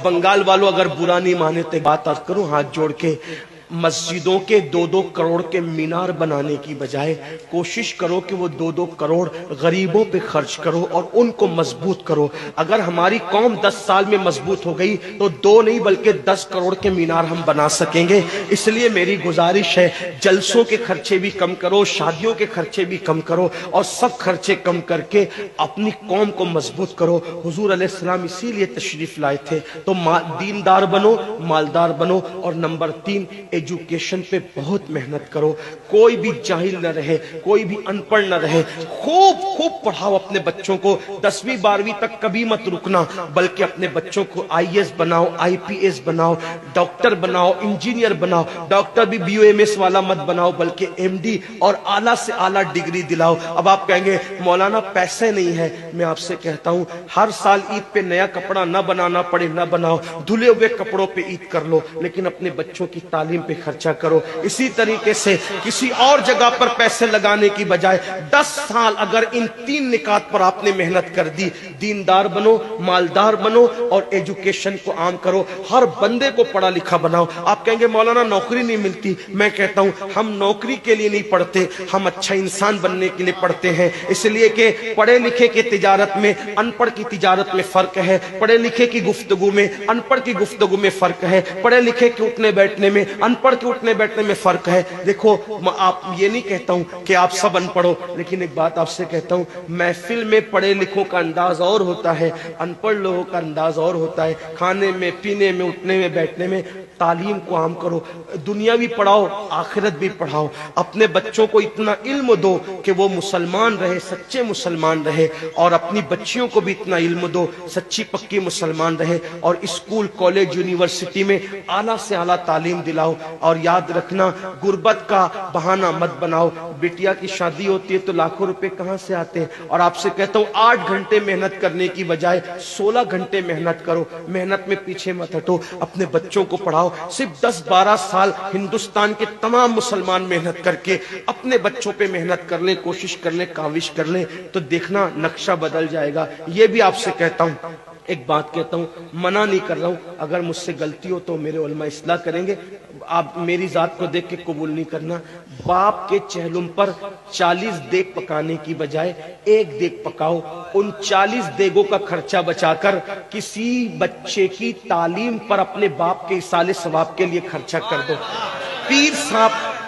बंगाल वालों अगर बुरा नहीं माने तो बात आज करूं हाथ जोड़ के, मस्जिदों के 2-2 करोड़ के मीनार बनाने की बजाय कोशिश करो कि वो 2-2 करोड़ गरीबों पे खर्च करो और उनको मजबूत करो। अगर हमारी कौम 10 साल में मजबूत हो गई तो 2 नहीं बल्कि 10 करोड़ के मीनार हम बना सकेंगे। इसलिए मेरी गुजारिश है, जलसों के खर्चे भी कम करो, शादियों के खर्चे भी कम करो और सब खर्चे कम करके अपनी कौम को मजबूत करो। हुजूर अलैहिस्सलाम इसीलिए तशरीफ लाए थे। तो दीनदार बनो, मालदार बनो, और नंबर 3 एजुकेशन पे बहुत मेहनत करो। कोई भी जाहिल न रहे, कोई भी अनपढ़ न रहे, खूब खूब पढ़ाओ अपने बच्चों को। 10वीं 12वीं तक कभी मत रुकना, बल्कि अपने बच्चों को IAS बनाओ, IPS बनाओ, डॉक्टर बनाओ, इंजीनियर बनाओ। डॉक्टर भी BOMS वाला मत बनाओ, बल्कि MD और आला से आला डिग्री दिलाओ। अब आप कहेंगे मौलाना पैसे नहीं है, मैं आपसे कहता हूं हर साल ईद पे नया कपड़ा न बनाना पड़े न बनाओ, धुले हुए कपड़ों पे ईद कर लो, लेकिन अपने बच्चों की तालीम पे खर्चा करो। इसी तरीके से किसी और जगह पर पैसे लगाने की बजाय 10 साल अगर इन 3 निकात पर आपने मेहनत कर दी, दीनदार बनो, मालदार बनो और एजुकेशन को आम करो, हर बंदे को पढ़ा लिखा बनाओ। आप कहेंगे मौलाना नौकरी नहीं मिलती, मैं कहता हूं हम नौकरी के लिए नहीं पढ़ते, हम अच्छा इंसान बनने के लिए पढ़ते हैं। इसलिए कि पढ़े लिखे की तिजारत में अनपढ़ की तिजारत में फर्क है, पढ़े लिखे की गुफ्तगू में अनपढ़ की गुफ्तगू में फर्क है, पढ़े लिखे के उठने बैठने में अनपढ़ के उठने बैठने में फर्क है। देखो आप, ये नहीं कहता हूं कि आप सब अनपढ़ हो, लेकिन एक बात आपसे कहता हूं, महफिल में पढ़े लिखों का अंदाज और होता है, अनपढ़ लोगों का अंदाज और होता है। खाने में, पीने में, उठने में, बैठने में तालीम को आम करो, दुनिया भी पढ़ाओ, आखिरत भी पढ़ाओ। अपने बच्चों को इतना इल्म दो कि वो मुसलमान रहे, सच्चे मुसलमान रहे, और अपनी बच्चियों को भी इतना इल्म दो, सच्ची पक्की मुसलमान रहे। और स्कूल, कॉलेज, यूनिवर्सिटी में आला से आला तालीम दिलाओ। और याद रखना, गुर्बत का बहाना मत बनाओ। बिटिया की शादी होती है तो लाखों रुपए कहां से आते हैं, और आपसे कहता हूं 8 घंटे मेहनत करने की बजाय 16 घंटे मेहनत करो। मेहनत में पीछे मत हटो, अपने बच्चों को पढ़ाओ। सिर्फ 10-12 साल हिंदुस्तान के तमाम मुसलमान मेहनत करके अपने बच्चों पे मेहनत कर लें, कोशिश कर लें, काविश कर लें, तो देखना नक्शा बदल जाएगा। ये भी आपसे कहता हूं, एक बात कहता हूं, मना नहीं कर रहा हूं, अगर मुझसे गलती हो तो मेरे उलमा इस्लाह करेंगे, आप मेरी जात को देख के कबूल नहीं करना। बाप के चेहलुम पर 40 देग पकाने की बजाय 1 देग पकाओ। उन 40 देगों का खर्चा बचाकर किसी बच्चे की तालीम पर अपने बाप के इसाले सवाब के लिए खर्चा कर दो।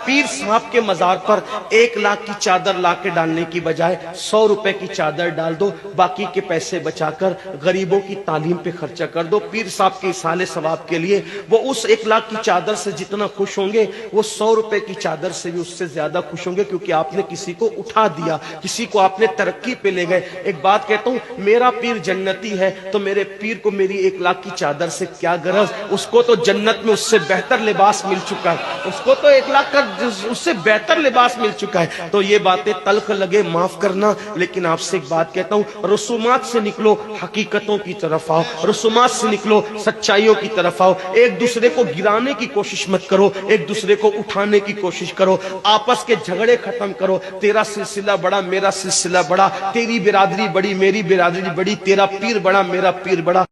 पीर साहब के मजार पर 1 लाख की चादर ला के डालने की बजाय 100 रुपए की चादर डाल दो, बाकी के पैसे बचाकर गरीबों की तालीम पे खर्चा कर दो। पीर साहब के इसाले सवाब के लिए वो उस 1 लाख की चादर से जितना खुश होंगे, वो 100 रुपए की चादर से भी उससे ज्यादा खुश होंगे, क्योंकि आपने किसी को उठा दिया, किसी को आपने तरक्की पे ले गए। एक बात कहता हूं, मेरा पीर जन्नती है तो मेरे पीर को मेरी 1 लाख की चादर से क्या गरज, उसको तो जन्नत में उससे बेहतर लिबास मिल चुका है, उसको तो 1 लाख का उससे बेहतर लिबास मिल चुका है। तो ये बातें तल्ख लगे माफ करना, लेकिन आपसे एक बात कहता हूं, रसूमात से निकलो, हकीकतों की तरफ आओ, रसूमात से निकलो, सच्चाइयों की तरफ आओ। एक दूसरे को गिराने की कोशिश मत करो, एक दूसरे को उठाने की कोशिश करो। आपस के झगड़े खत्म करो। तेरा सिलसिला बड़ा, मेरा सिलसिला बड़ा, तेरी बिरादरी बड़ी, मेरी बिरादरी बड़ी, तेरा पीर बड़ा, मेरा पीर बड़ा।